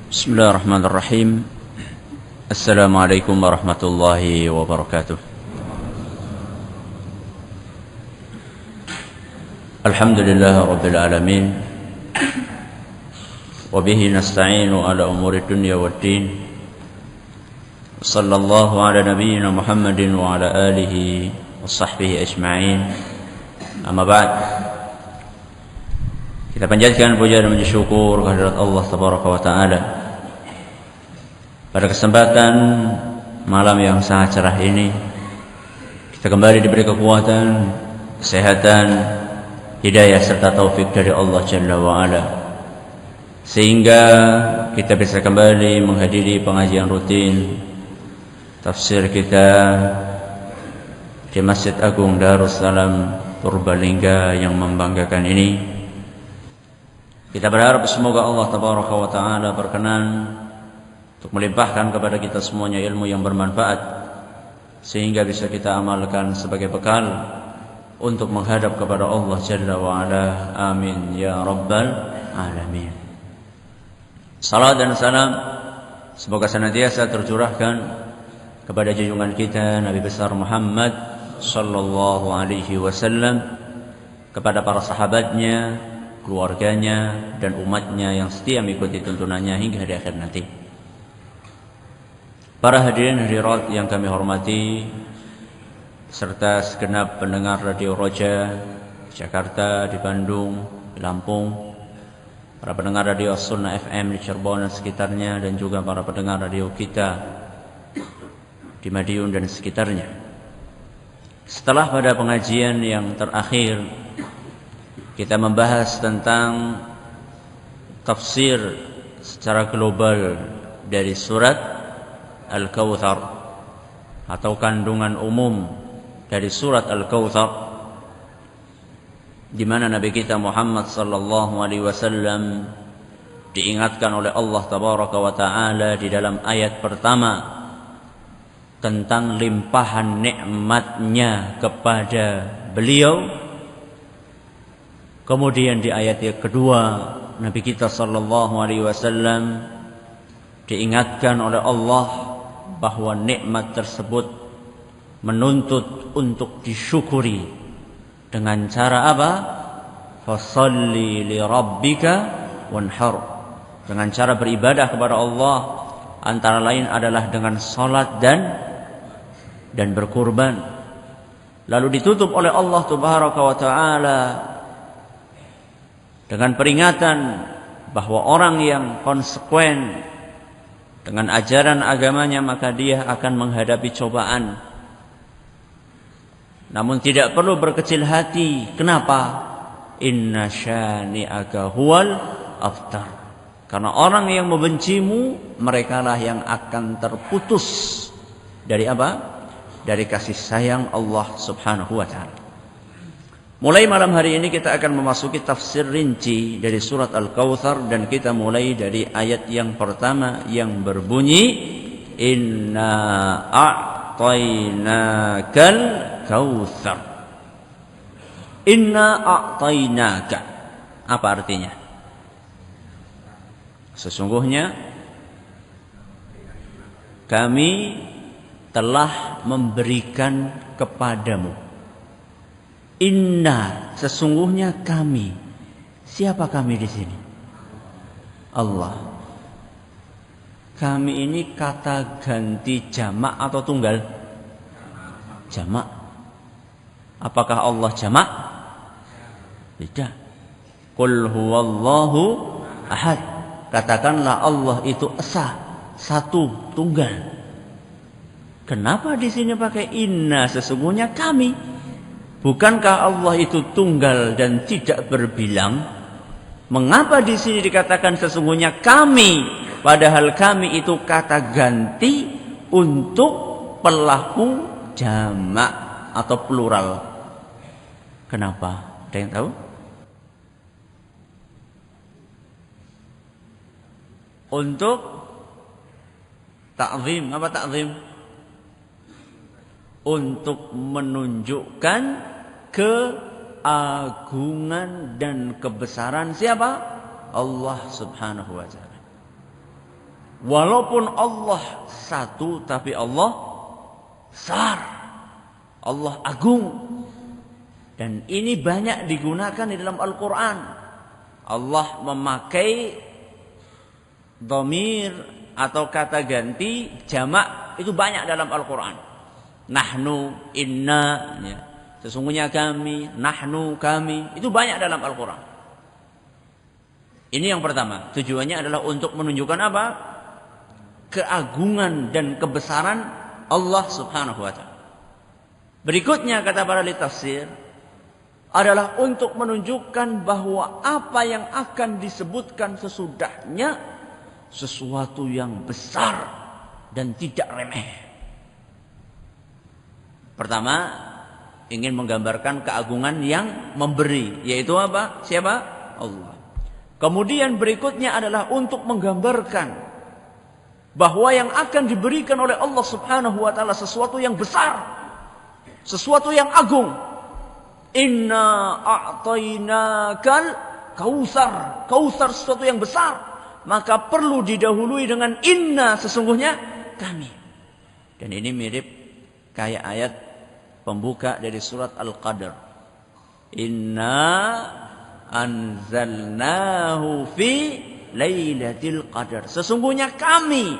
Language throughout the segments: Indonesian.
Bismillahirrahmanirrahim. Assalamualaikum warahmatullahi wabarakatuh. Alhamdulillah rabbil alamin. Wa bihi nasta'inu ala umuri dunya waddin. Sallallahu ala nabiyyina Muhammadin wa ala alihi wa sahbihi ajma'in. Amma ba'd. Kita panjatkan puja dan puji syukur kehadirat Allah tabaraka wa taala. Pada kesempatan malam yang sangat cerah ini, kita kembali diberi kekuatan, kesehatan, hidayah serta taufik dari Allah Jalla wa Ala, sehingga kita bisa kembali menghadiri pengajian rutin tafsir kita di Masjid Agung Darussalam Purbalingga yang membanggakan ini. Kita berharap semoga Allah tabaraka wa taala berkenan untuk melimpahkan kepada kita semuanya ilmu yang bermanfaat, sehingga bisa kita amalkan sebagai bekal untuk menghadap kepada Allah Jalla wa Ala. Amin ya rabbal alamin. Salam dan salam semoga senantiasa tercurahkan kepada junjungan kita Nabi besar Muhammad sallallahu alaihi wasallam, kepada para sahabatnya, keluarganya dan umatnya yang setia mengikuti tuntunannya hingga hari akhir nanti. Para hadirin hadirat yang kami hormati, serta segenap pendengar Radio Roja di Jakarta, di Bandung, di Lampung, para pendengar Radio Sunnah FM di Cirebon dan sekitarnya, dan juga para pendengar radio kita di Madiun dan sekitarnya. Setelah pada pengajian yang terakhir kita membahas tentang tafsir secara global dari surat Al-Kautsar atau kandungan umum dari surat Al-Kautsar, di mana Nabi kita Muhammad sallallahu alaihi wasallam diingatkan oleh Allah tabaraka wa taala di dalam ayat pertama tentang limpahan nikmatnya kepada beliau. Kemudian di ayat yang kedua Nabi kita sallallahu alaihi wasallam diingatkan oleh Allah bahwa nikmat tersebut menuntut untuk disyukuri dengan cara apa? Fasholli li rabbika wanhar. Dengan cara beribadah kepada Allah, antara lain adalah dengan salat dan berkurban. Lalu ditutup oleh Allah Subhanahu wa taala dengan peringatan bahwa orang yang konsekuen dengan ajaran agamanya maka dia akan menghadapi cobaan. Namun tidak perlu berkecil hati. Kenapa? Inna syani'aka huwal abtar. Karena orang yang membencimu, merekalah yang akan terputus dari apa? Dari kasih sayang Allah Subhanahu wa taala. Mulai malam hari ini kita akan memasuki tafsir rinci dari surat Al-Kautsar, dan kita mulai dari ayat yang pertama yang berbunyi Inna a'tainakal kautsar. Inna a'tainaka. Apa artinya? Sesungguhnya kami telah memberikan kepadamu. Inna, sesungguhnya kami. Siapa kami di sini? Allah. Kami ini kata ganti jamak atau tunggal? Jamak. Apakah Allah jamak? Tidak. Qul huwallahu ahad. Katakanlah Allah itu esa, satu, tunggal. Kenapa di sini pakai inna, sesungguhnya kami? Bukankah Allah itu tunggal dan tidak berbilang? Mengapa di sini dikatakan sesungguhnya kami, padahal kami itu kata ganti untuk pelaku jamak atau plural? Kenapa? Ada yang tahu? Untuk ta'zim. Apa ta'zim? Untuk menunjukkan keagungan dan kebesaran siapa? Allah Subhanahu wa taala. Walaupun Allah satu, tapi Allah besar, Allah agung. Dan ini banyak digunakan di dalam Al-Quran. Allah memakai dhamir atau kata ganti jamak itu banyak dalam Al-Quran. Nahnu, inna, ya. Sesungguhnya kami, nahnu, kami, itu banyak dalam Al-Quran. Ini yang pertama. Tujuannya adalah untuk menunjukkan apa? Keagungan dan kebesaran Allah subhanahu wa ta'ala. Berikutnya kata para ahli tafsir adalah untuk menunjukkan bahwa apa yang akan disebutkan sesudahnya sesuatu yang besar dan tidak remeh. Pertama, ingin menggambarkan keagungan yang memberi, yaitu apa? Siapa? Allah. Kemudian berikutnya adalah untuk menggambarkan bahwa yang akan diberikan oleh Allah subhanahu wa ta'ala sesuatu yang besar, sesuatu yang agung. Inna a'tainakal kausar. Kausar sesuatu yang besar. Maka perlu didahului dengan inna, sesungguhnya kami. Dan ini mirip kayak ayat pembuka dari surat Al-Qadr. Inna anzalnahu fi lailatul qadar. Sesungguhnya kami,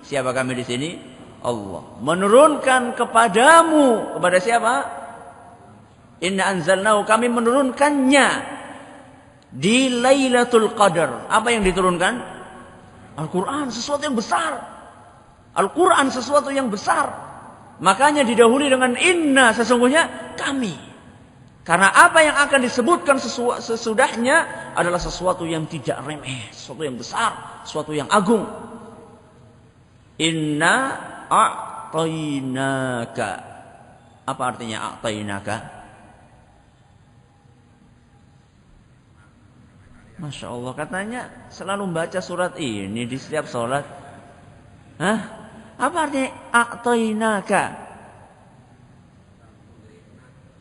siapa kami di sini? Allah. Menurunkan kepadamu, kepada siapa? Inna anzalnahu, kami menurunkannya di Lailatul Qadar. Apa yang diturunkan? Al-Quran, sesuatu yang besar. Al-Quran sesuatu yang besar. Makanya didahului dengan inna, sesungguhnya kami. Karena apa yang akan disebutkan sesudahnya adalah sesuatu yang tidak remeh, sesuatu yang besar, sesuatu yang agung. Inna a'tainaka. Apa artinya a'tainaka? Masya Allah, katanya selalu membaca surat ini di setiap sholat. Hah? Apa artinya a'tainaka?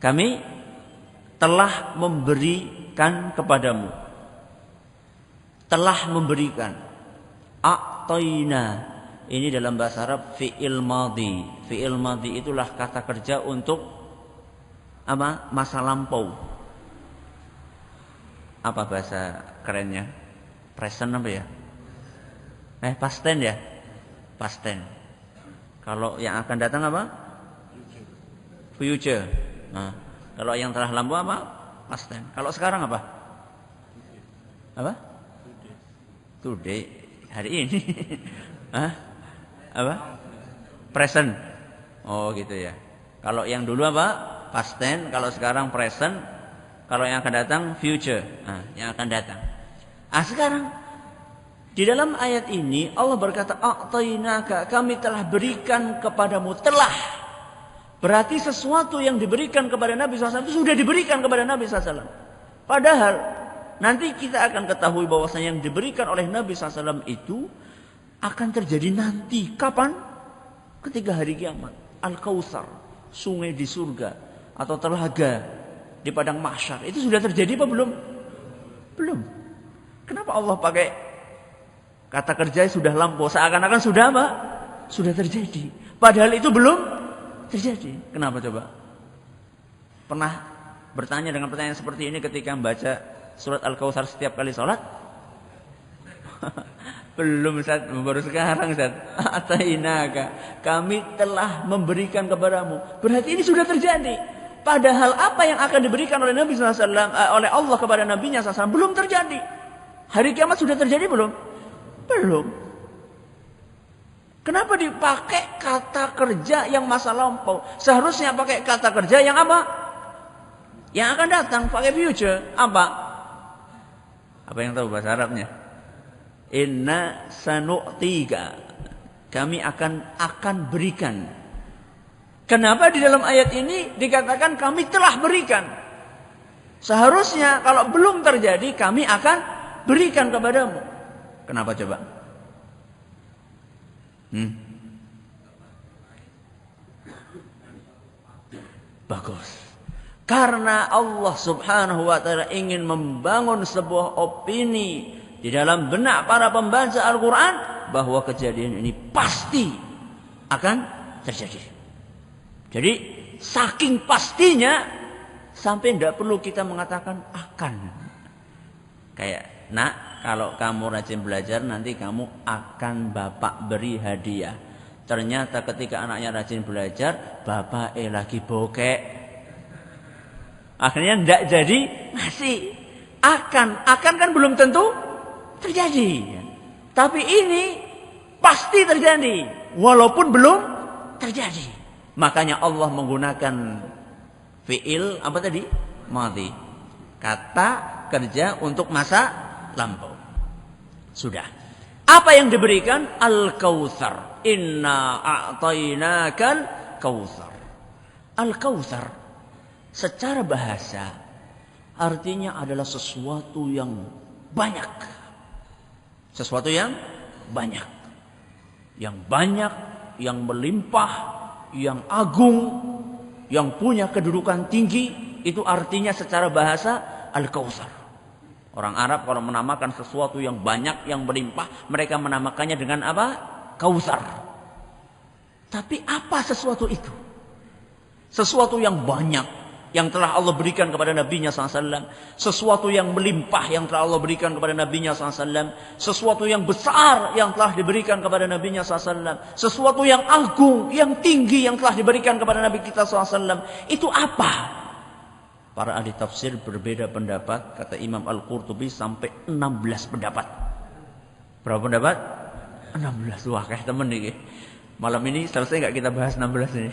Kami telah memberikan kepadamu. Telah memberikan. A'taina. Ini dalam bahasa Arab fi'il madhi. Fi'il madhi itulah kata kerja untuk apa? Masa lampau. Apa bahasa kerennya? Present apa ya? Past tense ya? Past tense. Kalau yang akan datang apa? Future. Nah, kalau yang telah lampau apa? Past tense. Kalau sekarang apa? Apa? Today. Hari ini. Hah? Apa? Present. Oh gitu ya. Kalau yang dulu apa? Past tense. Kalau sekarang present. Kalau yang akan datang future. Nah, yang akan datang. Sekarang di dalam ayat ini Allah berkata a'tainaka, kami telah berikan kepadamu. Telah. Berarti sesuatu yang diberikan kepada Nabi SAW itu sudah diberikan kepada Nabi SAW. Padahal nanti kita akan ketahui bahwasanya yang diberikan oleh Nabi SAW itu akan terjadi nanti. Kapan? Ketika hari kiamat. Al-Kautsar, sungai di surga atau telaga di padang mahsyar. Itu sudah terjadi apa belum? Belum. Kenapa Allah pakai kata kerja sudah lampau? Seakan-akan sudah apa? Sudah terjadi. Padahal itu belum terjadi. Kenapa coba? Pernah bertanya dengan pertanyaan seperti ini ketika membaca surat Al-Kautsar setiap kali sholat? Belum, Ustaz, baru sekarang, Ustaz. Atainaka, kami telah memberikan kepadamu. Berarti ini sudah terjadi. Padahal apa yang akan diberikan oleh Nabi SAW, oleh Allah kepada Nabi-Nya SAW belum terjadi. Hari kiamat sudah terjadi belum? Belum. Kenapa dipakai kata kerja yang masa lampau? Seharusnya pakai kata kerja yang apa? Yang akan datang, pakai future. Apa? Apa yang tahu bahasa Arabnya? Inna sanu'tika. Kami akan berikan. Kenapa di dalam ayat ini dikatakan kami telah berikan? Seharusnya kalau belum terjadi kami akan berikan kepadamu. Kenapa coba? Bagus. Karena Allah subhanahu wa ta'ala ingin membangun sebuah opini di dalam benak para pembaca Al-Quran bahwa kejadian ini pasti akan terjadi. Jadi saking pastinya sampai tidak perlu kita mengatakan akan. Kayak, nak, kalau kamu rajin belajar nanti kamu akan bapak beri hadiah. Ternyata ketika anaknya rajin belajar, bapak lagi bokek. Akhirnya tidak jadi ngasih. Akan kan belum tentu terjadi. Tapi ini pasti terjadi walaupun belum terjadi. Makanya Allah menggunakan fi'il apa tadi? Madhi. Kata kerja untuk masa lampau. Sudah. Apa yang diberikan? Al-Kautsar. Inna a'tainakal kautsar. Al-Kautsar secara bahasa artinya adalah sesuatu yang banyak. Sesuatu yang banyak. Yang banyak, yang melimpah, yang agung, yang punya kedudukan tinggi, itu artinya secara bahasa Al-Kautsar. Orang Arab kalau menamakan sesuatu yang banyak, yang melimpah, mereka menamakannya dengan apa? Kautsar. Tapi apa sesuatu itu? Sesuatu yang banyak, yang telah Allah berikan kepada Nabi-Nya SAW. Sesuatu yang melimpah, yang telah Allah berikan kepada Nabi-Nya SAW. Sesuatu yang besar, yang telah diberikan kepada Nabi-Nya SAW. Sesuatu yang agung, yang tinggi, yang telah diberikan kepada Nabi kita SAW. Itu apa? Para ahli tafsir berbeda pendapat. Kata Imam Al-Qurtubi sampai 16 pendapat. Berapa pendapat? 16. Wah, kayak temen nih. Malam ini selesai gak kita bahas 16 ini?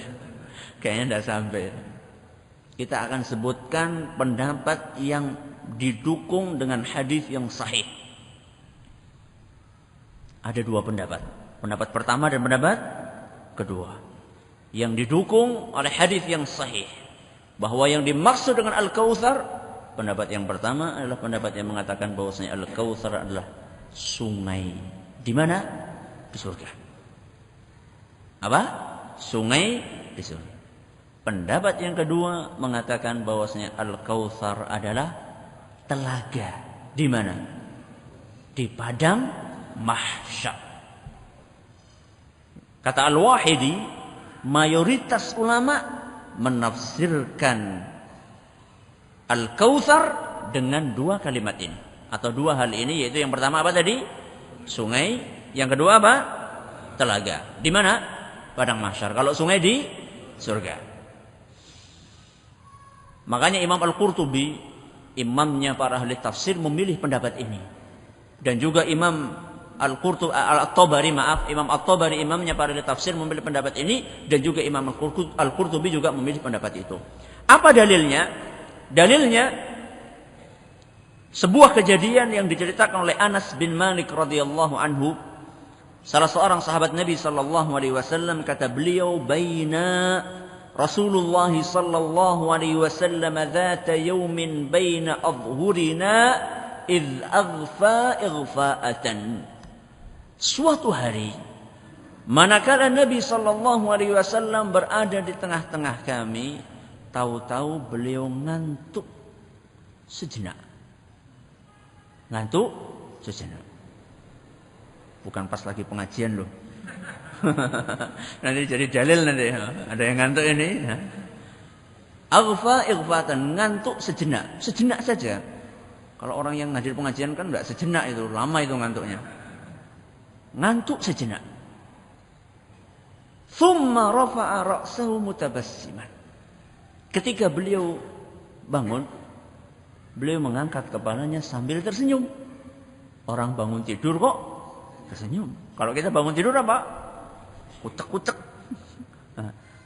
Kayaknya tidak sampai. Kita akan sebutkan pendapat yang didukung dengan hadis yang sahih. Ada dua pendapat. Pendapat pertama dan pendapat kedua. Yang didukung oleh hadis yang sahih. Bahwa yang dimaksud dengan Al-Kautsar, pendapat yang pertama adalah pendapat yang mengatakan bahwasanya Al-Kautsar adalah sungai. Di mana? Di surga. Apa? Sungai di surga. Pendapat yang kedua mengatakan bahwasanya Al-Kautsar adalah telaga. Di mana? Di padang mahsyar. Kata Al-Wahidi, mayoritas ulama menafsirkan Al-Kautsar dengan dua kalimat ini atau dua hal ini, yaitu yang pertama apa tadi? Sungai. Yang kedua apa? Telaga. Di mana? Padang mahsyar. Kalau sungai di surga. Makanya Imam Al-Qurtubi, imamnya para ahli tafsir, memilih pendapat ini. Dan juga Imam Al-Tabari, Imam At-Tabari, imamnya para ahli tafsir, memilih pendapat ini. Dan juga Imam Al-Qurtubi juga memilih pendapat itu. Apa dalilnya? Dalilnya sebuah kejadian yang diceritakan oleh Anas bin Malik radhiyallahu anhu. Salah seorang sahabat Nabi sallallahu alaihi wasallam, kata beliau, baina Rasulullah sallallahu alaihi wasallam dzata yaumin baina adhhurina idz aghfa ighfa'atan. Suatu hari manakala Nabi sallallahu alaihi wasallam berada di tengah-tengah kami, tahu-tahu beliau ngantuk sejenak. Ngantuk sejenak. Bukan pas lagi pengajian loh. Nanti jadi dalil nanti. Ada yang ngantuk ini. Aghfa ighfatan, ngantuk sejenak. Sejenak saja. Kalau orang yang hadir pengajian kan enggak sejenak itu, lama itu ngantuknya. Ngantuk sejenak. Thumma rafa'a ra'sahu mutabassiman. Ketika beliau bangun, beliau mengangkat kepalanya sambil tersenyum. Orang bangun tidur kok tersenyum. Kalau kita bangun tidur apa? Kutek-kutek.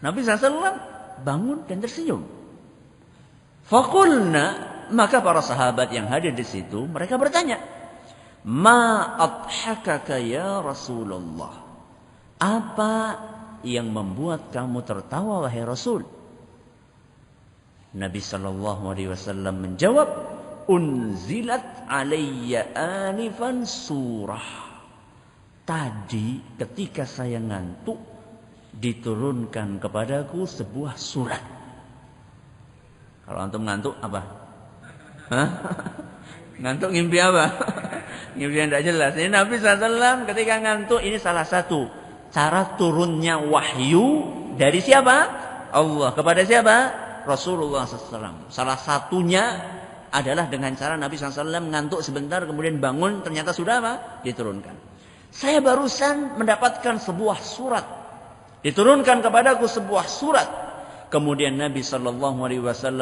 Nabi SAW bangun dan tersenyum. Faqulna, maka para sahabat yang hadir di situ, mereka bertanya, ma adhakaka ya Rasulullah? Apa yang membuat kamu tertawa wahai Rasul? Nabi SAW menjawab, unzilat alayya anifan surah. Tadi ketika saya ngantuk, diturunkan kepadaku sebuah surat. Kalau antum ngantuk apa? Hah? Ngantuk ngimpi apa? Yang tidak jelas. Ini Nabi SAW ketika ngantuk, ini salah satu cara turunnya wahyu dari siapa? Allah. Kepada siapa? Rasulullah SAW. Salah satunya adalah dengan cara Nabi SAW ngantuk sebentar, kemudian bangun, ternyata sudah apa? Diturunkan. Saya barusan mendapatkan sebuah surat. Diturunkan kepadaku sebuah surat. Kemudian Nabi SAW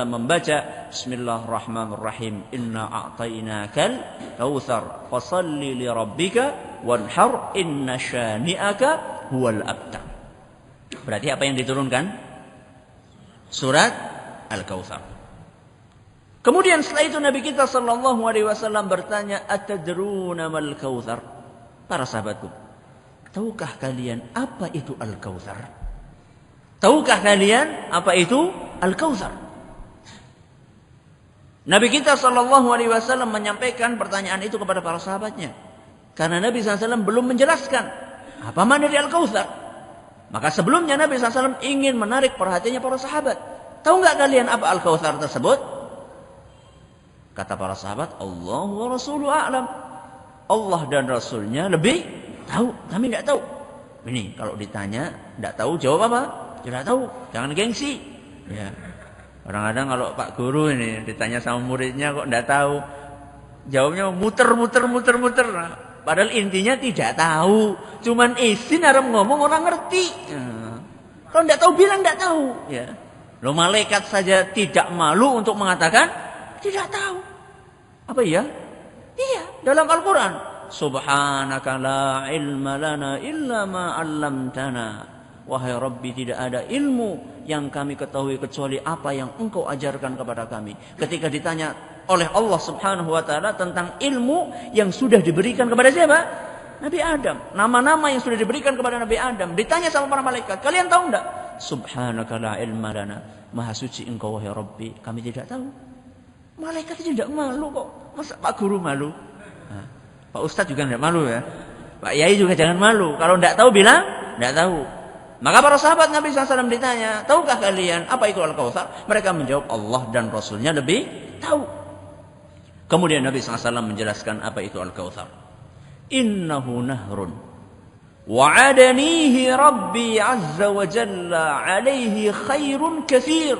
membaca Bismillahirrahmanirrahim. Inna a'tainakal kautsar fasalli li rabbika wanhar inna syani'aka huwal abtar. Berarti apa yang diturunkan? Surat Al-Kautsar. Kemudian setelah itu Nabi kita SAW bertanya, atadruna mal kautsar? Para sahabatku, tahukah kalian apa itu Al-Kautsar? Tahukah kalian apa itu Al-Kautsar? Nabi kita SAW menyampaikan pertanyaan itu kepada para sahabatnya. Karena Nabi SAW belum menjelaskan apa makna dari Al-Kautsar. Maka sebelumnya Nabi SAW ingin menarik perhatiannya para sahabat. Tahu nggak kalian apa Al-Kautsar tersebut? Kata para sahabat, Allah wa Rasuluhu a'lam. Allah dan Rasulnya lebih tahu. Kami tidak tahu. Ini kalau ditanya tidak tahu, jawab apa? Tidak tahu, jangan gengsi. Ya. Kadang-kadang kalau Pak Guru ini ditanya sama muridnya kok tidak tahu, jawabnya muter. Nah, padahal intinya tidak tahu. Cuman izin harap ngomong orang ngerti. Ya. Kalau tidak tahu bilang tidak tahu. Ya. Loh, malaikat saja tidak malu untuk mengatakan tidak tahu. Apa iya? Iya, dalam Al-Quran. Subhanaka la ilma lana illa ma 'allamtana. Wahai Rabbi, tidak ada ilmu yang kami ketahui kecuali apa yang Engkau ajarkan kepada kami. Ketika ditanya oleh Allah Subhanahu wa taala tentang ilmu yang sudah diberikan kepada siapa? Nabi Adam. Nama-nama yang sudah diberikan kepada Nabi Adam. Ditanya sama para malaikat, kalian tahu enggak? Subhanaka la ilma lana. Maha suci Engkau wahai Rabbi, kami tidak tahu. Malaikat tidak malu kok. Masa Pak Guru malu? Nah, Pak Ustadz juga tidak malu ya. Pak Yai juga jangan malu. Kalau tidak tahu bilang tidak tahu. Maka para sahabat Nabi SAW ditanya, tahukah kalian apa itu Al-Kautsar? Mereka menjawab, Allah dan Rasulnya lebih tahu. Kemudian Nabi SAW menjelaskan apa itu Al-Kautsar. Innahu nahrun wa'adanihi Rabbi azza wa jalla alaihi khairun katsir.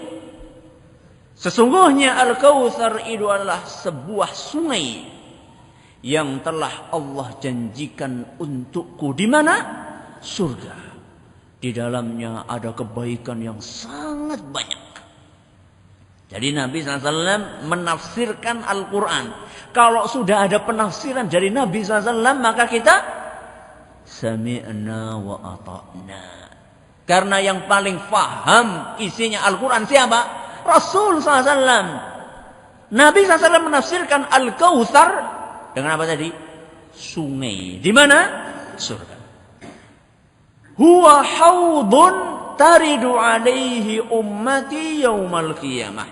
Sesungguhnya Al-Kautsar itu adalah sebuah sungai yang telah Allah janjikan untukku di mana? Surga. Di dalamnya ada kebaikan yang sangat banyak. Jadi Nabi SAW menafsirkan Al-Quran. Kalau sudah ada penafsiran dari Nabi SAW, maka kita sami'na wa ata'na. Karena yang paling faham isinya Al-Quran siapa? Rasul SAW. Nabi SAW menafsirkan Al-Kautsar dengan apa tadi? Sungai. Di mana? Surga. Huwa haudun taridu alaihi ummati yaumal qiyamah.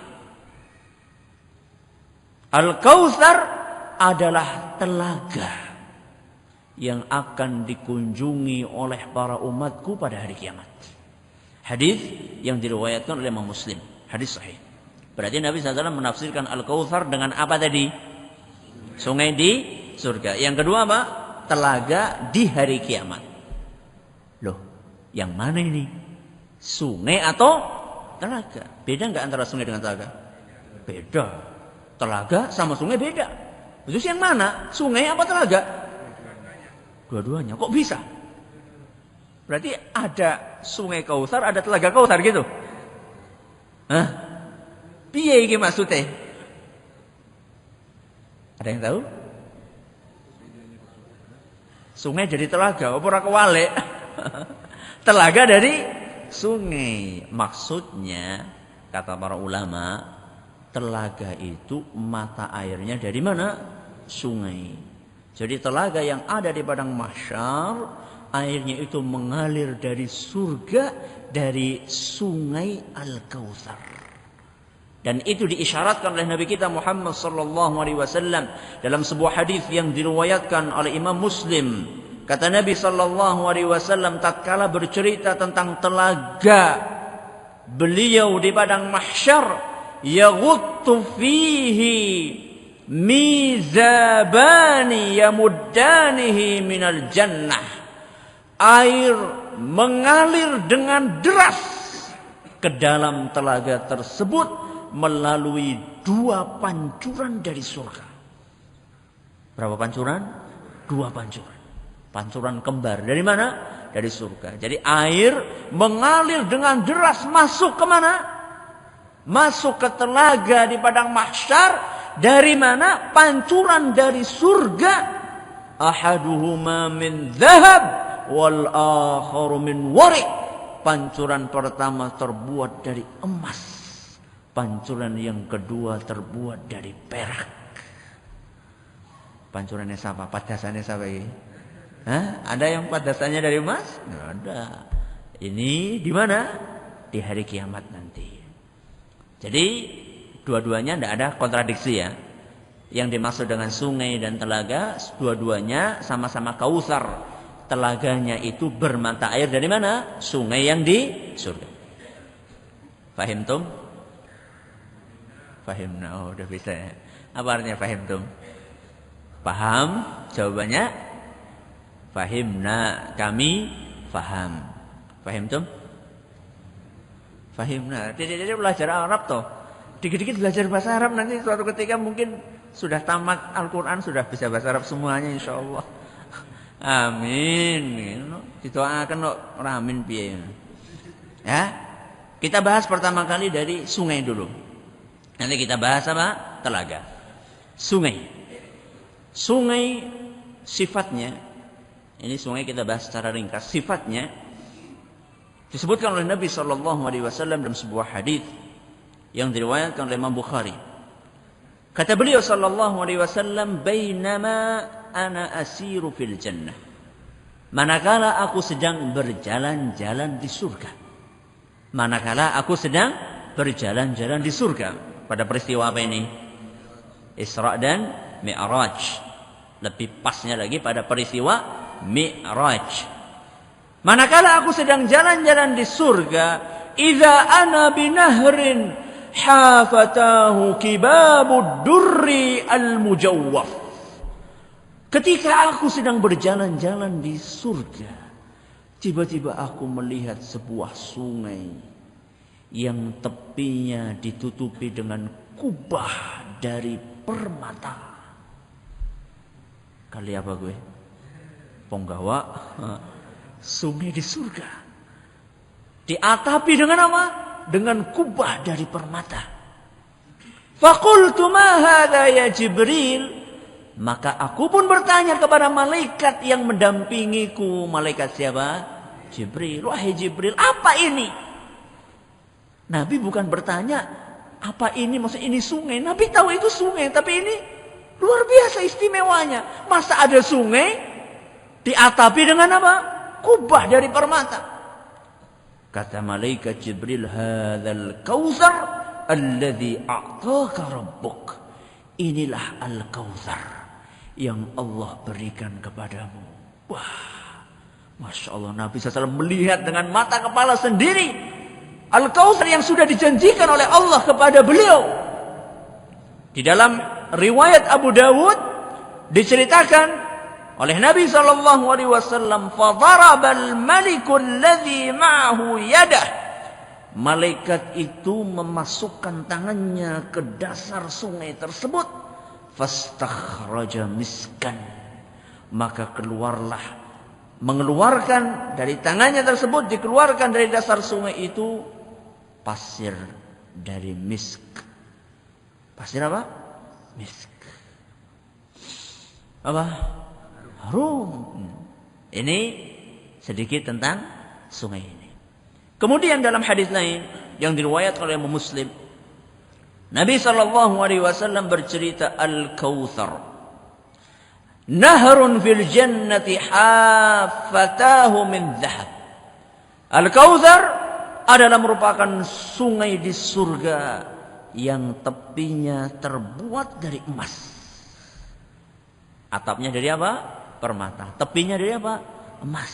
Al-Kautsar adalah telaga yang akan dikunjungi oleh para umatku pada hari kiamat. Hadis yang diriwayatkan oleh Imam Muslim. Hadis sahih. Berarti Nabi SAW menafsirkan Al-Kautsar dengan apa tadi? Sungai di surga. Yang kedua apa? Telaga di hari kiamat. Loh, yang mana ini? Sungai atau telaga? Beda nggak antara sungai dengan telaga? Beda. Telaga sama sungai beda. Terus yang mana? Sungai apa telaga? Dua-duanya. Kok bisa? Berarti ada sungai Kautsar, ada telaga Kautsar gitu? Hah? Piye iki maksudnya? Ada yang tahu? Sungai jadi telaga, apa ora kewalik? Telaga dari sungai. Maksudnya kata para ulama, telaga itu mata airnya dari mana? Sungai. Jadi telaga yang ada di padang mahsyar, airnya itu mengalir dari surga, dari sungai Al-Kautsar. Dan itu diisyaratkan oleh Nabi kita Muhammad SAW dalam sebuah hadis yang diriwayatkan oleh Imam Muslim. Kata Nabi SAW tatkala bercerita tentang telaga beliau di padang mahsyar, yaghuttu fihi mizabani yamuddanihi minal jannah. Air mengalir dengan deras ke dalam telaga tersebut melalui 2 pancuran dari surga. Berapa pancuran? 2 pancuran. Pancuran kembar. Dari mana? Dari surga. Jadi air mengalir dengan deras masuk ke mana? Masuk ke telaga di padang mahsyar. Dari mana? Pancuran dari surga. Ahaduhuma min dhahab wal akharu min wari'. Pancuran pertama terbuat dari emas. Pancuran yang kedua terbuat dari perak. Pancurannya siapa? Padasannya siapa ini? Hah? Ada yang padasannya dari emas? Nggak ada. Ini di mana? Di hari kiamat nanti. Jadi dua-duanya tidak ada kontradiksi ya. Yang dimaksud dengan sungai dan telaga, dua-duanya sama-sama kausar. Telaganya itu bermata air dari mana? Sungai yang di surga. Fahimtum? Fahimna. Oh, udah bisa ya. Apa artinya fahimtum? Paham? Jawabannya fahimna, kami faham. Fahimtum? Fahimna. Jadi belajar Arab toh. Dikit-dikit belajar bahasa Arab, nanti suatu ketika mungkin sudah tamat Al-Quran, sudah bisa bahasa Arab semuanya insyaallah. Amin. Ditoakan kok ramin piye. Ya. Kita bahas pertama kali dari sungai dulu. Nanti kita bahas apa? Telaga. Sungai. Sungai sifatnya, ini sungai kita bahas secara ringkas. Sifatnya disebutkan oleh Nabi SAW dalam sebuah hadis yang diriwayatkan oleh Imam Bukhari. Kata beliau SAW, "Bainama ana asiru fil jannah." Manakala aku sedang berjalan-jalan di surga. Manakala aku sedang berjalan-jalan di surga. Pada peristiwa apa ini? Isra dan Mi'raj. Lebih pasnya lagi pada peristiwa Mi'raj. Manakala aku sedang jalan-jalan di surga, idza ana binahrin hafatahu kibabud durri al-mujawwaf. Ketika aku sedang berjalan-jalan di surga, tiba-tiba aku melihat sebuah sungai yang tepinya ditutupi dengan kubah dari permata. Kali apa gue? Penggawa sungai di surga. Diatapi dengan apa? Dengan kubah dari permata. Faqultu ma hadha ya Jibril? Maka aku pun bertanya kepada malaikat yang mendampingiku. Malaikat siapa? Jibril. Wahai Jibril, apa ini? Nabi bukan bertanya, apa ini? Maksudnya ini sungai. Nabi tahu itu sungai, tapi ini luar biasa istimewanya. Masa ada sungai diatapi dengan apa? Kubah dari permata. Kata malaikat Jibril, hadzal kautsar alladzi a'taka rabbuk. Inilah al-kautsar yang Allah berikan kepadamu. Wah, Masya Allah, Nabi SAW melihat dengan mata kepala sendiri al-kautsar yang sudah dijanjikan oleh Allah kepada beliau. Di dalam riwayat Abu Dawud diceritakan oleh Nabi SAW, fadarabal malikul ladzi ma'ahu yadah. Malaikat itu memasukkan tangannya ke dasar sungai tersebut. Fastakhraja miskan. Maka mengeluarkan dari tangannya tersebut, dikeluarkan dari dasar sungai itu pasir dari misk. Pasir apa? Misk. Apa? Harum. Ini sedikit tentang sungai ini. Kemudian dalam hadis lain yang diriwayatkan oleh Muslim, Nabi SAW bercerita al-kautsar. Nahrun fil jannati hafatahu min dhahab. Al-kautsar adalah merupakan sungai di surga yang tepinya terbuat dari emas. Atapnya dari apa? Permata. Tepinya dari apa? Emas.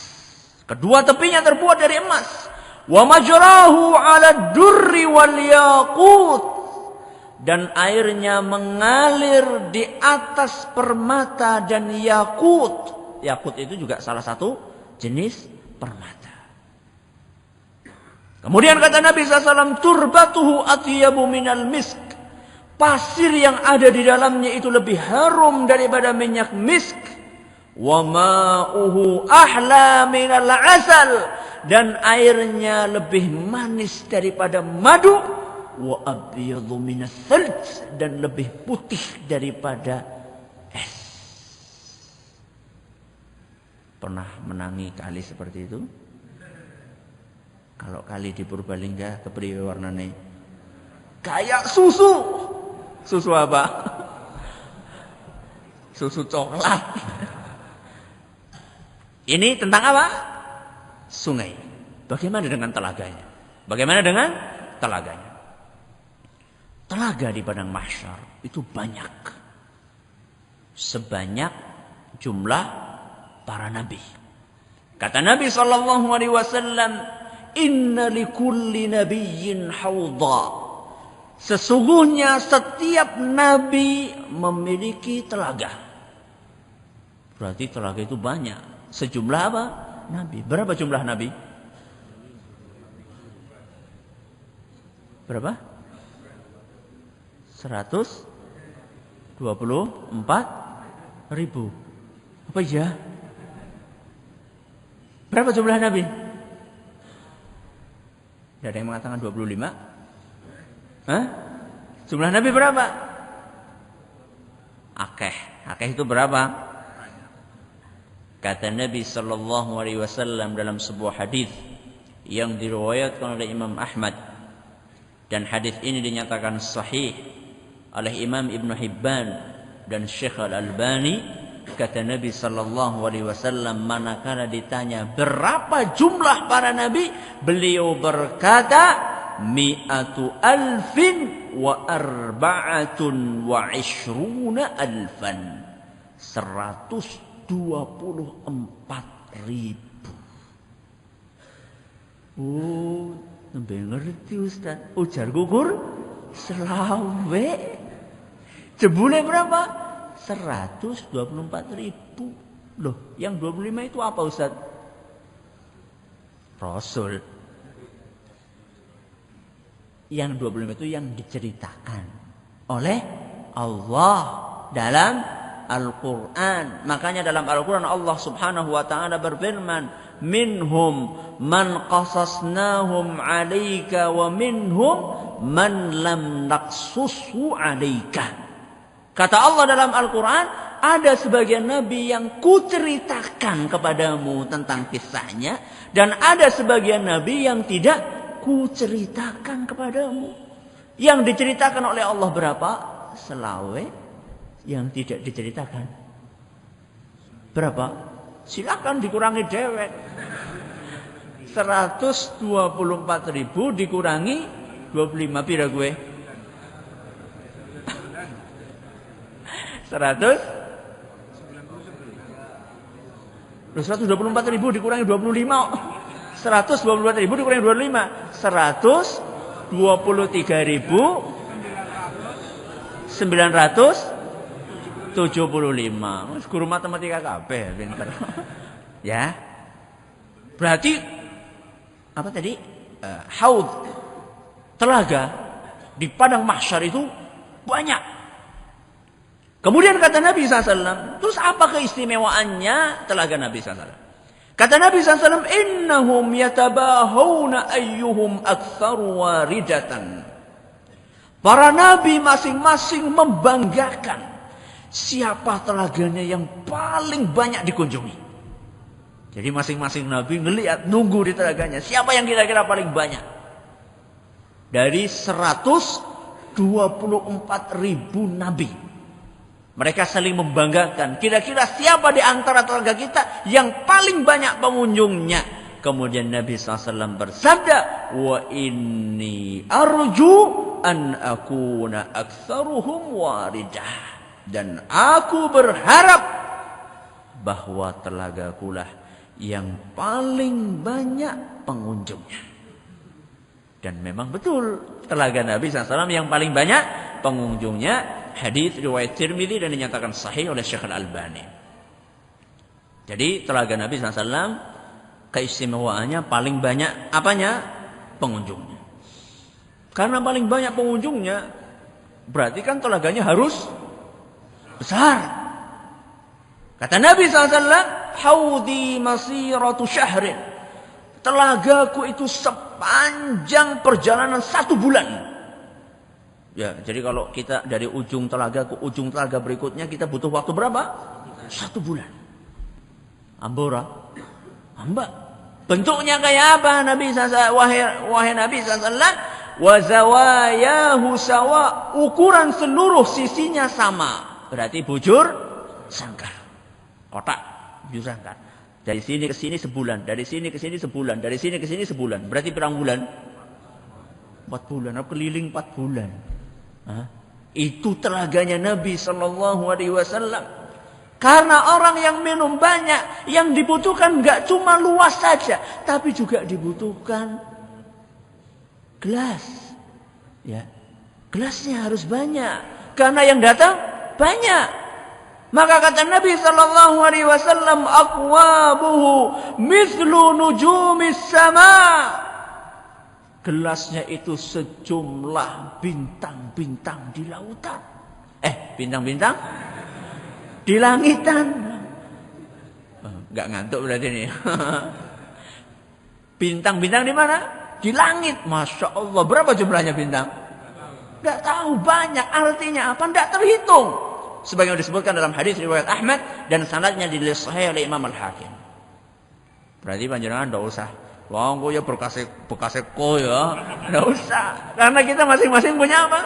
Kedua tepinya terbuat dari emas. Wa majrahu 'ala durri wal yaqut. dan airnya mengalir di atas permata dan yakut. Yakut itu juga salah satu jenis permata. Kemudian kata Nabi SAW, turbatuhu atyabu minal misk. Pasir yang ada di dalamnya itu lebih harum daripada minyak misk. Wa ma'uhu ahla minal asal. Dan airnya lebih manis daripada madu. Wa abyadu minas thalj. Dan lebih putih daripada es. Pernah menangi kali seperti itu? Kalau kali di Purbalingga kepriwe warnane? Kayak susu. Susu apa? Susu coklat. Ini tentang apa? Sungai. Bagaimana dengan telaganya? Bagaimana dengan telaganya? Telaga di padang mahsyar itu banyak. Sebanyak jumlah para nabi. Kata Nabi SAW, inna likulli nabiyyin hawdha. Sesungguhnya setiap nabi memiliki telaga. Berarti telaga itu banyak. Sejumlah apa? Nabi. Berapa jumlah nabi? Berapa? 124.000. Apa ya? Berapa jumlah nabi? Tidak ada yang mengatakan 25? Hah? Jumlah nabi berapa? Akeh. Akeh itu berapa? Kata Nabi SAW dalam sebuah hadis yang diriwayatkan oleh Imam Ahmad, dan hadis ini dinyatakan sahih oleh Imam Ibn Hibban dan Syekh Al-Albani. Kata Nabi SAW, manakala ditanya berapa jumlah para nabi, beliau berkata, mi'atu alfin wa arba'atun wa ishruna alfan. 124.000. Oh, sampai ngerti Ustaz. Ujar gugur selawe. Jebule berapa? 124.000. Loh, yang 25 itu apa Ustaz? Rasul. Yang 25 itu yang diceritakan oleh Allah dalam Al-Quran. Makanya dalam Al-Quran Allah Subhanahu wa ta'ala berfirman, minhum man qasasnahum 'alaika wa minhum man lam naqsushu 'alaika. Kata Allah dalam Al-Quran, ada sebagian nabi yang kuceritakan kepadamu tentang kisahnya, dan ada sebagian nabi yang tidak kuceritakan kepadamu. Yang diceritakan oleh Allah berapa? Selawe. Yang tidak diceritakan berapa? Silakan dikurangi dewek. 124.000 dikurangi 25 pira gue? 124.000 dikurangi 25. 124.000 dikurangi 25. 123.975. Guru matematika kabeh pinter. Ya. Berarti apa tadi? Haud, telaga di padang mahsyar itu banyak. Kemudian kata Nabi SAW, terus apa keistimewaannya telaga Nabi SAW? Kata Nabi SAW, innahum yatabahawna ayyuhum aktsaru waridatan. Para nabi masing-masing membanggakan siapa telaganya yang paling banyak dikunjungi. Jadi masing-masing nabi ngelihat, nunggu di telaganya, siapa yang kira-kira paling banyak. Dari 124.000 nabi, mereka saling membanggakan, kira-kira siapa di antara telaga kita yang paling banyak pengunjungnya. Kemudian Nabi SAW bersabda, wa inni arju an akuna aktsaruhum waridah. Dan aku berharap bahwa telagakulah yang paling banyak pengunjungnya. Dan memang betul, telaga Nabi SAW yang paling banyak pengunjungnya. Hadis riwayat Tirmidzi dan dinyatakan sahih oleh Syekh Al-Albani. Jadi telaga Nabi SAW keistimewaannya paling banyak apanya? Pengunjungnya. Karena paling banyak pengunjungnya, berarti kan telaganya harus besar. Kata Nabi SAW, haudi masiratu syahrin. Telagaku itu sepanjang perjalanan 1 bulan. Ya, jadi kalau kita dari ujung telaga ke ujung telaga berikutnya kita butuh waktu berapa? 1 bulan. Ambora, hamba. Bentuknya kayak apa Nabi SAW? Wahai Nabi SAW, wa zawayahu sawa, ukuran seluruh sisinya sama. Berarti bujur sangkar. Kotak bujur sangkar. Dari sini ke sini sebulan, dari sini ke sini sebulan, dari sini ke sini sebulan. Berarti berapa bulan? 4 bulan. Apa keliling 4 bulan? Itu telaganya Nabi SAW. Karena orang yang minum banyak, yang dibutuhkan nggak cuma luas saja, tapi juga dibutuhkan gelas. Ya, gelasnya harus banyak. Karena yang datang banyak. Maka kata Nabi SAW, aqwabuhu mithlu nujumis sama. Gelasnya itu sejumlah bintang-bintang di lautan. Bintang-bintang di langitan. Enggak ngantuk berarti ini. Bintang-bintang di mana? Di langit. Masya Allah. Berapa jumlahnya bintang? Enggak tahu, banyak. Artinya apa? Enggak terhitung. Sebagaimana disebutkan dalam hadis riwayat Ahmad dan sanadnya dinilai sahih oleh Imam Al-Hakim. Berarti panjenengan enggak usah Longgo ya bekaseko ya. Enggak usah. Karena kita masing-masing punya apa?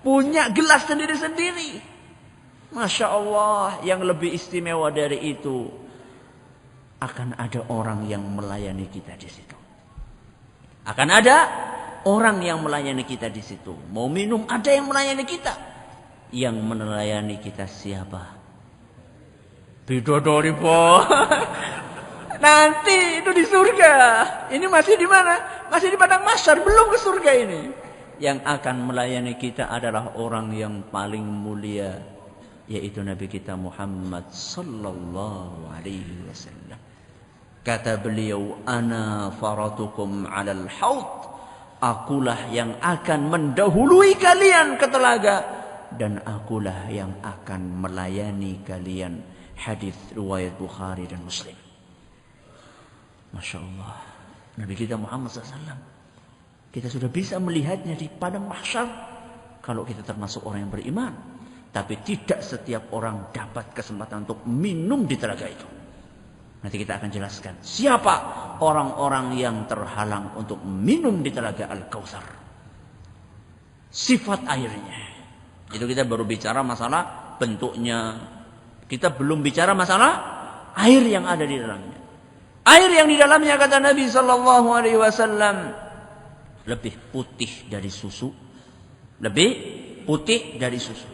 Punya gelas sendiri-sendiri. Masya Allah, yang lebih istimewa dari itu, akan ada orang yang melayani kita di situ. Akan ada orang yang melayani kita di situ. Mau minum ada yang melayani kita. Yang melayani kita siapa? Bidodari po. Nanti itu di surga. Ini masih di mana? Masih di padang mahsyar, belum ke surga ini. Yang akan melayani kita adalah orang yang paling mulia, yaitu Nabi kita Muhammad sallallahu alaihi wasallam. Kata beliau, ana faratukum 'alal haud. Akulah yang akan mendahului kalian ke telaga dan akulah yang akan melayani kalian. Hadis riwayat Bukhari dan Muslim. Masya Allah, Nabi kita Muhammad SAW, kita sudah bisa melihatnya di padang mahsyar kalau kita termasuk orang yang beriman. Tapi tidak setiap orang dapat kesempatan untuk minum di telaga itu. Nanti kita akan jelaskan siapa orang-orang yang terhalang untuk minum di telaga Al-Kautsar. Sifat airnya. Itu kita baru bicara masalah bentuknya. Kita belum bicara masalah air yang ada di dalamnya. Air yang di dalamnya kata Nabi sallallahu alaihi wasallam lebih putih dari susu. Lebih putih dari susu.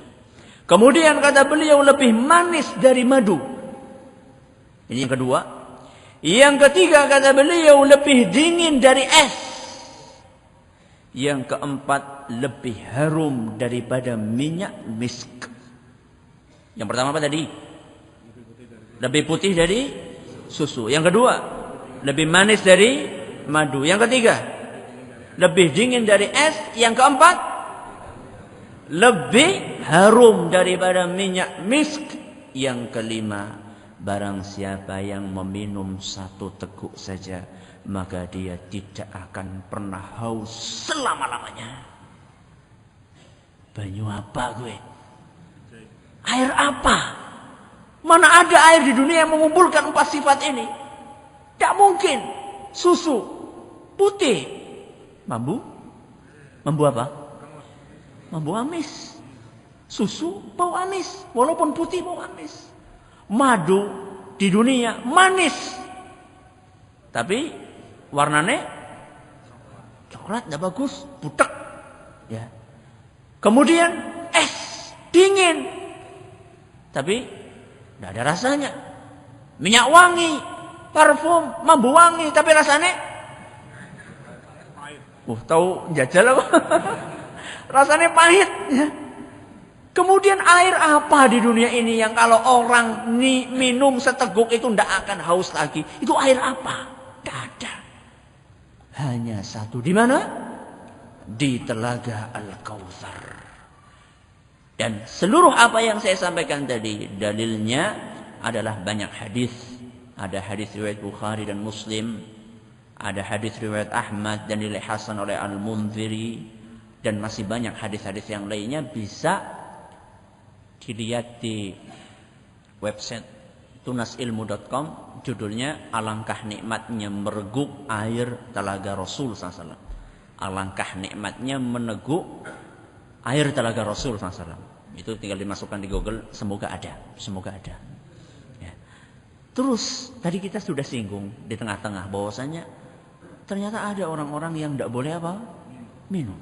Kemudian kata beliau lebih manis dari madu. Ini yang kedua. Yang ketiga kata beliau lebih dingin dari es. Yang keempat lebih harum daripada minyak misk. Yang pertama apa tadi? Lebih putih dari susu. Yang kedua, lebih manis dari madu. Yang ketiga, lebih dingin dari es. Yang keempat, lebih harum daripada minyak misk. Yang kelima, barang siapa yang meminum 1 teguk saja, maka dia tidak akan pernah haus selama-lamanya. Banyu apa gue? Air apa? Mana ada air di dunia yang mengumpulkan 4 sifat ini? Tak mungkin. Susu, putih, mambu. Mambu apa? Mambu amis. Susu bau amis, walaupun putih bau amis. Madu di dunia manis, tapi warnanya coklat, tidak bagus, butek. Ya. Kemudian es dingin, tapi tidak ada rasanya. Minyak wangi, parfum, mambu wangi, tapi rasanya tahu jajal apa? Rasanya pahit. Ya. Kemudian air apa di dunia ini yang kalau orang minum seteguk itu tidak akan haus lagi? Itu air apa? Tidak ada. Hanya satu. Di mana? Di Telaga Al-Kautsar. Dan seluruh apa yang saya sampaikan tadi, dalilnya adalah banyak hadis. Ada hadis riwayat Bukhari dan Muslim. Ada hadis riwayat Ahmad dan nilai hasan oleh Al-Munziri. Dan masih banyak hadis-hadis yang lainnya bisa dilihat di website tunasilmu.com. Judulnya Alangkah Nikmatnya Mereguk Air Telaga Rasul SAW. Alangkah nikmatnya meneguk air Telaga Rasul SAW. Itu tinggal dimasukkan di Google. Semoga ada. Ya. Terus tadi kita sudah singgung di tengah-tengah bahwasanya ternyata ada orang-orang yang tidak boleh apa? Minum.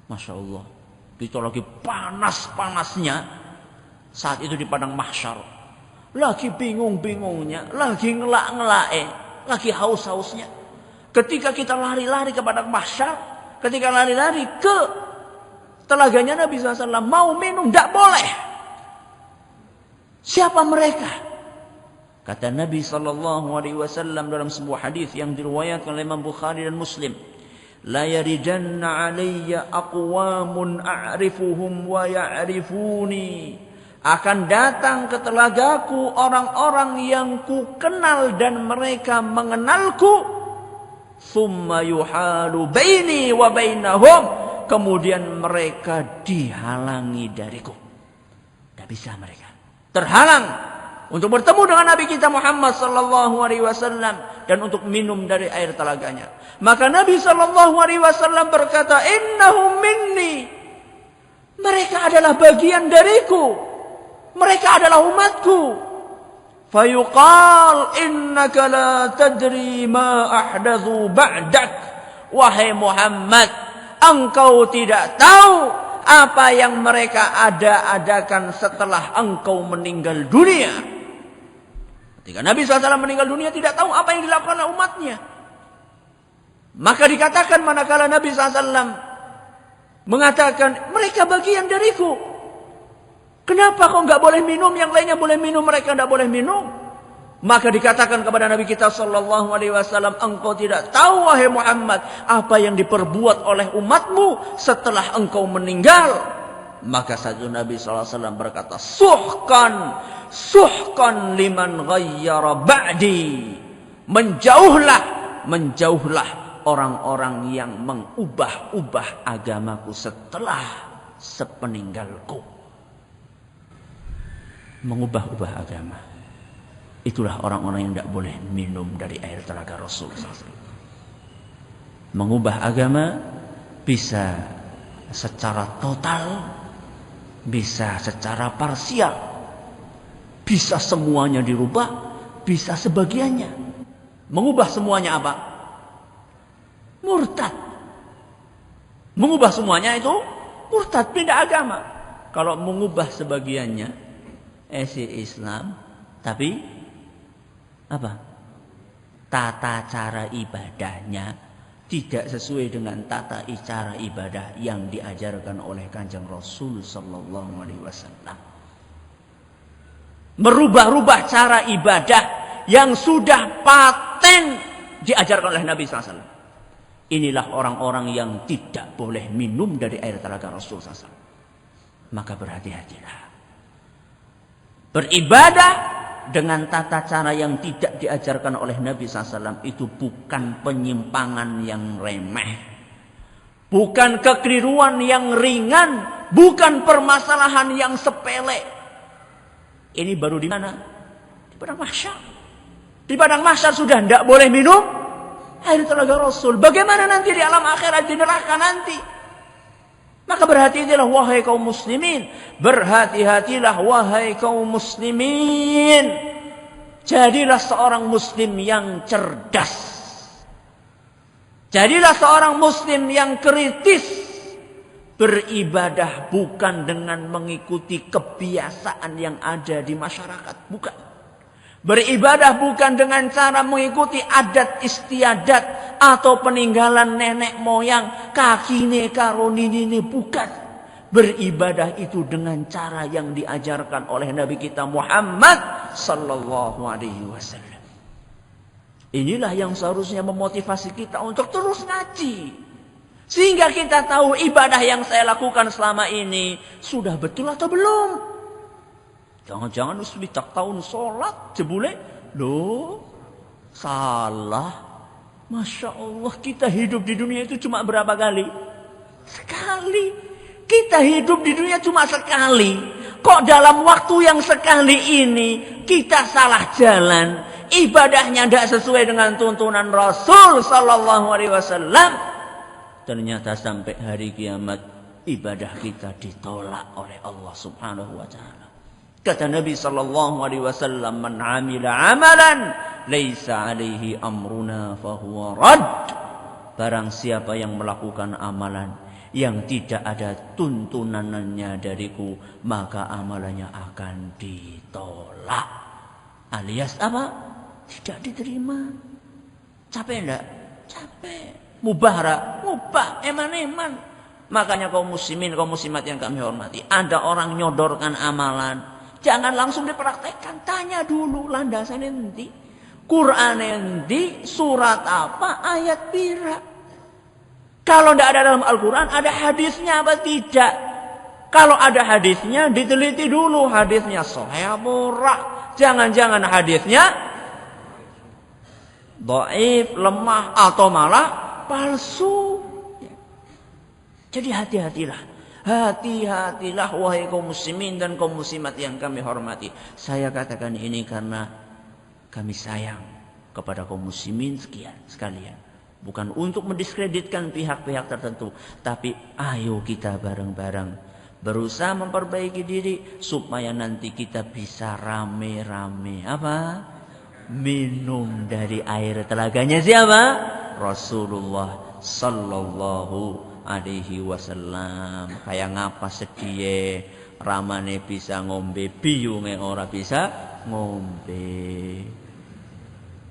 Masya Allah. Kita lagi panas-panasnya saat itu di padang mahsyar. Lagi bingung-bingungnya, lagi ngelak-ngelake, lagi haus-hausnya. Ketika kita lari-lari ke padang mahsyar, ketika lari-lari ke telaganya Nabi SAW, mau minum tidak boleh. Siapa mereka? Kata Nabi SAW dalam sebuah hadis yang diriwayatkan oleh Imam Bukhari dan Muslim. La yarijanna alayya aqwamun a'rifuhum wa ya'rifuni. Akan datang ke telagaku orang-orang yang ku kenal dan mereka mengenalku. Thumma yuhalu baini wa bainahum. Kemudian mereka dihalangi dariku. Tidak bisa mereka. Terhalang untuk bertemu dengan Nabi kita Muhammad sallallahu alaihi wasallam dan untuk minum dari air telaganya. Maka Nabi sallallahu alaihi wasallam berkata, "Innahum minni." Mereka adalah bagian dariku. Mereka adalah umatku. Fayuqal innaka la tadri ma ahdatsu ba'dak. Wahai Muhammad, engkau tidak tahu apa yang mereka adakan setelah engkau meninggal dunia. Ketika Nabi SAW meninggal dunia tidak tahu apa yang dilakukan oleh umatnya. Maka dikatakan manakala Nabi SAW mengatakan mereka bagian dariku. Kenapa kau enggak boleh minum, yang lainnya boleh minum, mereka enggak boleh minum? Maka dikatakan kepada Nabi kita sallallahu alaihi wasallam, engkau tidak tahu wahai Muhammad apa yang diperbuat oleh umatmu setelah engkau meninggal. Maka satu Nabi sallallahu alaihi wasallam berkata, suhkan liman ghayyara ba'di. Menjauhlah orang-orang yang mengubah-ubah agamaku setelah sepeninggalku. Mengubah-ubah agama. Itulah orang-orang yang tidak boleh minum dari air telaga Rasul SAW. Mengubah agama bisa secara total, bisa secara parsial, bisa semuanya dirubah, bisa sebagiannya. Mengubah semuanya apa? Murtad. Mengubah semuanya itu murtad, pindah agama. Kalau mengubah sebagiannya, Islam, tapi apa? Tata cara ibadahnya tidak sesuai dengan tata cara ibadah yang diajarkan oleh Kanjeng Rasul sallallahu alaihi wasallam. Merubah-rubah cara ibadah yang sudah paten diajarkan oleh Nabi sallallahu alaihi wasallam. Inilah orang-orang yang tidak boleh minum dari air telaga Rasul sallallahu alaihi wasallam. Maka berhati-hatilah. Beribadah dengan tata cara yang tidak diajarkan oleh Nabi SAW itu bukan penyimpangan yang remeh, bukan kekeliruan yang ringan, bukan permasalahan yang sepele. Ini baru di mana? Di padang mahsyar. Di padang mahsyar sudah tidak boleh minum air telaga Rasul. Bagaimana nanti di alam akhirat, di neraka nanti? Maka berhati-hatilah wahai kaum muslimin. Berhati-hatilah wahai kaum muslimin. Jadilah seorang muslim yang cerdas. Jadilah seorang muslim yang kritis. Beribadah bukan dengan mengikuti kebiasaan yang ada di masyarakat. Bukan. Beribadah bukan dengan cara mengikuti adat istiadat atau peninggalan nenek moyang, kakine karo ninine, bukan. Beribadah itu dengan cara yang diajarkan oleh Nabi kita Muhammad sallallahu alaihi wasallam. Inilah yang seharusnya memotivasi kita untuk terus ngaji. Sehingga kita tahu ibadah yang saya lakukan selama ini sudah betul atau belum. Jangan-jangan sudah tak tahun sholat jebule. Loh, salah. Masya Allah, kita hidup di dunia itu cuma berapa kali? Sekali. Kita hidup di dunia cuma sekali. Kok dalam waktu yang sekali ini kita salah jalan, ibadahnya tidak sesuai dengan tuntunan Rasul sallallahu alaihi wasallam. Ternyata sampai hari kiamat ibadah kita ditolak oleh Allah Subhanahu wa taala. Kata Nabi sallallahu alaihi wasallam, "Man 'amila 'amalan laisa 'alaihi amruna fahuwa rad." Barang siapa yang melakukan amalan yang tidak ada tuntunannya dariku, maka amalannya akan ditolak. Alias apa? Tidak diterima. Capek enggak? Capek. Mubah, mubah, eman-eman. Makanya kaum muslimin, kaum muslimat yang kami hormati, ada orang nyodorkan amalan, jangan langsung dipraktekkan. Tanya dulu landasannya nanti. Quran nanti, surat apa, ayat pira. Kalau tidak ada dalam Al-Quran, ada hadisnya apa tidak? Kalau ada hadisnya, diteliti dulu hadisnya sahih murah. Jangan-jangan hadisnya dhaif, lemah, atau malah palsu. Jadi hati-hatilah. Hati-hatilah wahai kaum muslimin dan kaum muslimat yang kami hormati. Saya katakan ini karena kami sayang kepada kaum muslimin sekalian. Bukan untuk mendiskreditkan pihak-pihak tertentu. Tapi ayo kita bareng-bareng berusaha memperbaiki diri supaya nanti kita bisa rame-rame apa? Minum dari air telaganya siapa? Rasulullah sallallahu alaihi wasallam. Kayak ngapa sedih ramane bisa ngombe, biyunge ora bisa ngombe.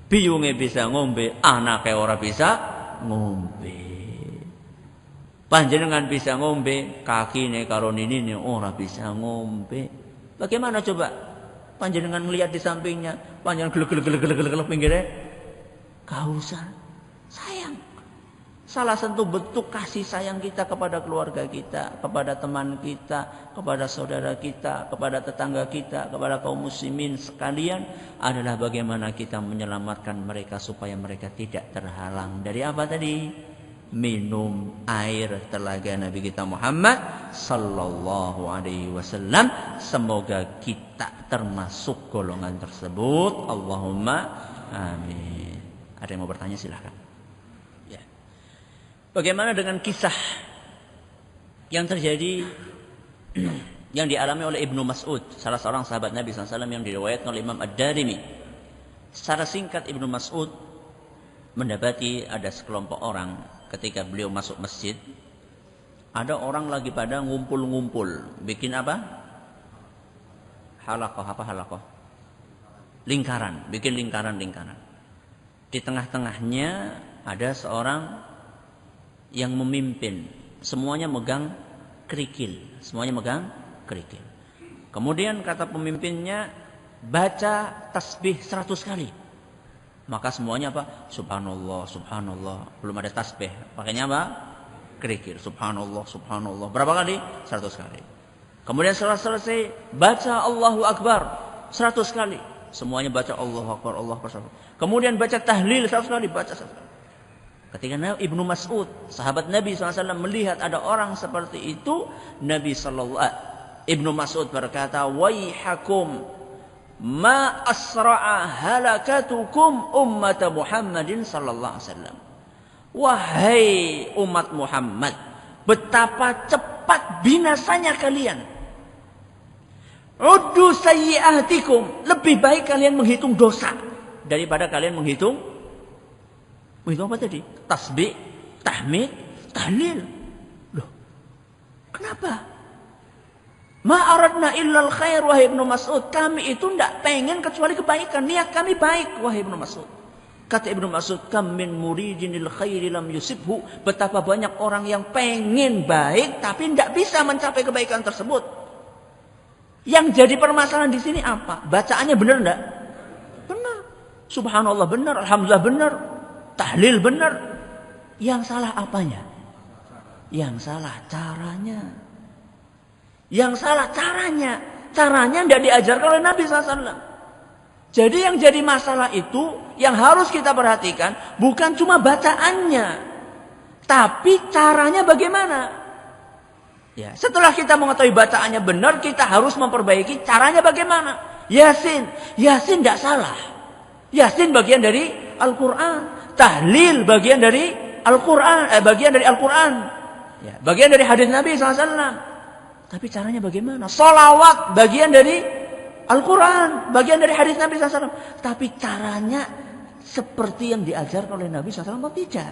Biyunge bisa ngombe, anake ora bisa ngombe. Panjenengan bisa ngombe, kakine karo ninine ora bisa ngombe. Bagaimana coba? Panjenengan melihat di sampingnya, panjenengan gelek-gelek pinggirnya. Kausan. Sayang. Salah satu bentuk kasih sayang kita kepada keluarga kita, kepada teman kita, kepada saudara kita, kepada tetangga kita, kepada kaum muslimin sekalian adalah bagaimana kita menyelamatkan mereka supaya mereka tidak terhalang dari apa tadi? Minum air telaga Nabi kita Muhammad sallallahu alaihi wasallam. Semoga kita termasuk golongan tersebut. Allahumma amin. Ada yang mau bertanya silahkan. Bagaimana dengan kisah yang terjadi yang dialami oleh Ibnu Mas'ud, salah seorang sahabat Nabi SAW yang diriwayatkan oleh Imam Ad-Darimi. Secara singkat Ibnu Mas'ud mendapati ada sekelompok orang ketika beliau masuk masjid. Ada orang lagi pada ngumpul-ngumpul. Bikin apa? Halaqah. Lingkaran. Bikin lingkaran-lingkaran. Di tengah-tengahnya ada seorang yang memimpin, semuanya megang kerikil. Kemudian kata pemimpinnya, baca tasbih 100 kali. Maka semuanya apa? Subhanallah, subhanallah. Belum ada tasbih, pakainya apa? Kerikil. Subhanallah, subhanallah. Berapa kali? 100 kali. Kemudian setelah selesai, baca Allahu Akbar 100 kali. Semuanya baca Allahu Akbar, Allahu Akbar. Kemudian baca tahlil 100 kali, baca 100 kali. Ketika Ibnu Mas'ud, sahabat Nabi SAW melihat ada orang seperti itu, Ibnu Mas'ud berkata, "Waihakum ma asra'a halakatukum ummat Muhammadin sallallahu alaihi wasallam." Wahai umat Muhammad, betapa cepat binasanya kalian. Uddu sayyi'atikum, lebih baik kalian menghitung dosa daripada kalian menghitung apa tadi? Tasbih, tahmid, tahlil. Loh, kenapa? Ma aradna illal khair, wahai Ibnu Mas'ud. Kami itu tidak pengen kecuali kebaikan. Niat kami baik, wahai Ibnu Mas'ud. Kata Ibnu Mas'ud, kam min muridinil khairi lam yusibhu. Betapa banyak orang yang pengen baik tapi tidak bisa mencapai kebaikan tersebut. Yang jadi permasalahan di sini apa? Bacaannya benar enggak? Benar. Subhanallah benar, alhamdulillah benar, tahlil benar. Yang salah apanya? Yang salah caranya. Yang salah caranya. Caranya tidak diajarkan oleh Nabi SAW. Jadi yang jadi masalah itu, yang harus kita perhatikan, bukan cuma bacaannya, tapi caranya bagaimana. Ya, setelah kita mengetahui bacaannya benar, kita harus memperbaiki caranya bagaimana. Yasin tidak salah. Yasin bagian dari Al-Quran. Tahlil bagian dari Al-Quran. Ya, bagian dari hadis Nabi SAW. Tapi caranya bagaimana? Sholawat bagian dari Al-Quran, bagian dari hadis Nabi SAW. Tapi caranya seperti yang diajarkan oleh Nabi SAW atau tidak?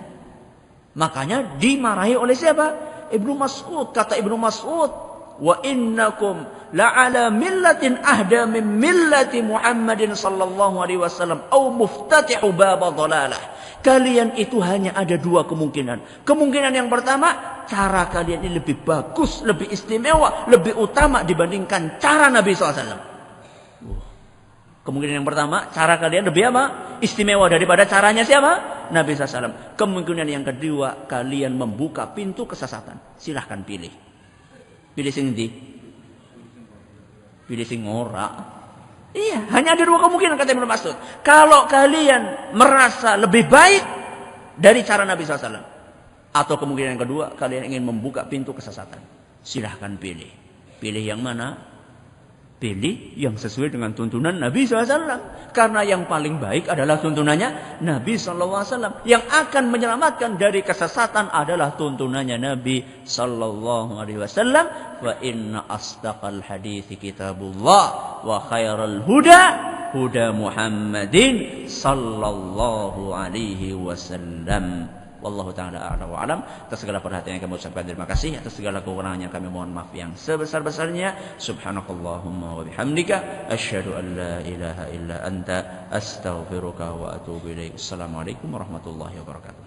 Makanya dimarahi oleh siapa? Ibnu Mas'ud. Kata Ibnu Mas'ud, wa innakum la'ala millatin ahda min millati Muhammadin sallallahu alaihi wasallam au muftatihu baba dhalalah. Kalian itu hanya ada dua kemungkinan. Kemungkinan yang pertama, cara kalian ini lebih bagus, lebih istimewa, lebih utama dibandingkan cara Nabi SAW. Kemungkinan yang pertama, cara kalian lebih apa? Istimewa daripada caranya siapa? Nabi SAW. Kemungkinan yang kedua, kalian membuka pintu kesesatan. Silahkan pilih. Pilih sing ndi? Pilih sing ora. Iya, hanya ada dua kemungkinan kata Ibnu Mas'ud. Kalau kalian merasa lebih baik dari cara Nabi SAW. Atau kemungkinan yang kedua, kalian ingin membuka pintu kesesatan. Silahkan pilih. Pilih yang mana? Pilih yang sesuai dengan tuntunan Nabi SAW. Karena yang paling baik adalah tuntunannya Nabi SAW. Yang akan menyelamatkan dari kesesatan adalah tuntunannya Nabi SAW. Wa inna asdaqal hadithi kitabullah. Wa khairal huda huda Muhammadin sallallahu alaihi wasallam. Wallahu ta'ala a'lam wa alam. Atas segala perhatian yang kami ucapkan terima kasih. Atas segala kekurangannya kami mohon maaf yang sebesar-besarnya. Subhanakallahumma wa bihamdika asyhadu an la ilaha illa anta astaghfiruka wa atubu ilaik. Assalamualaikum warahmatullahi wabarakatuh.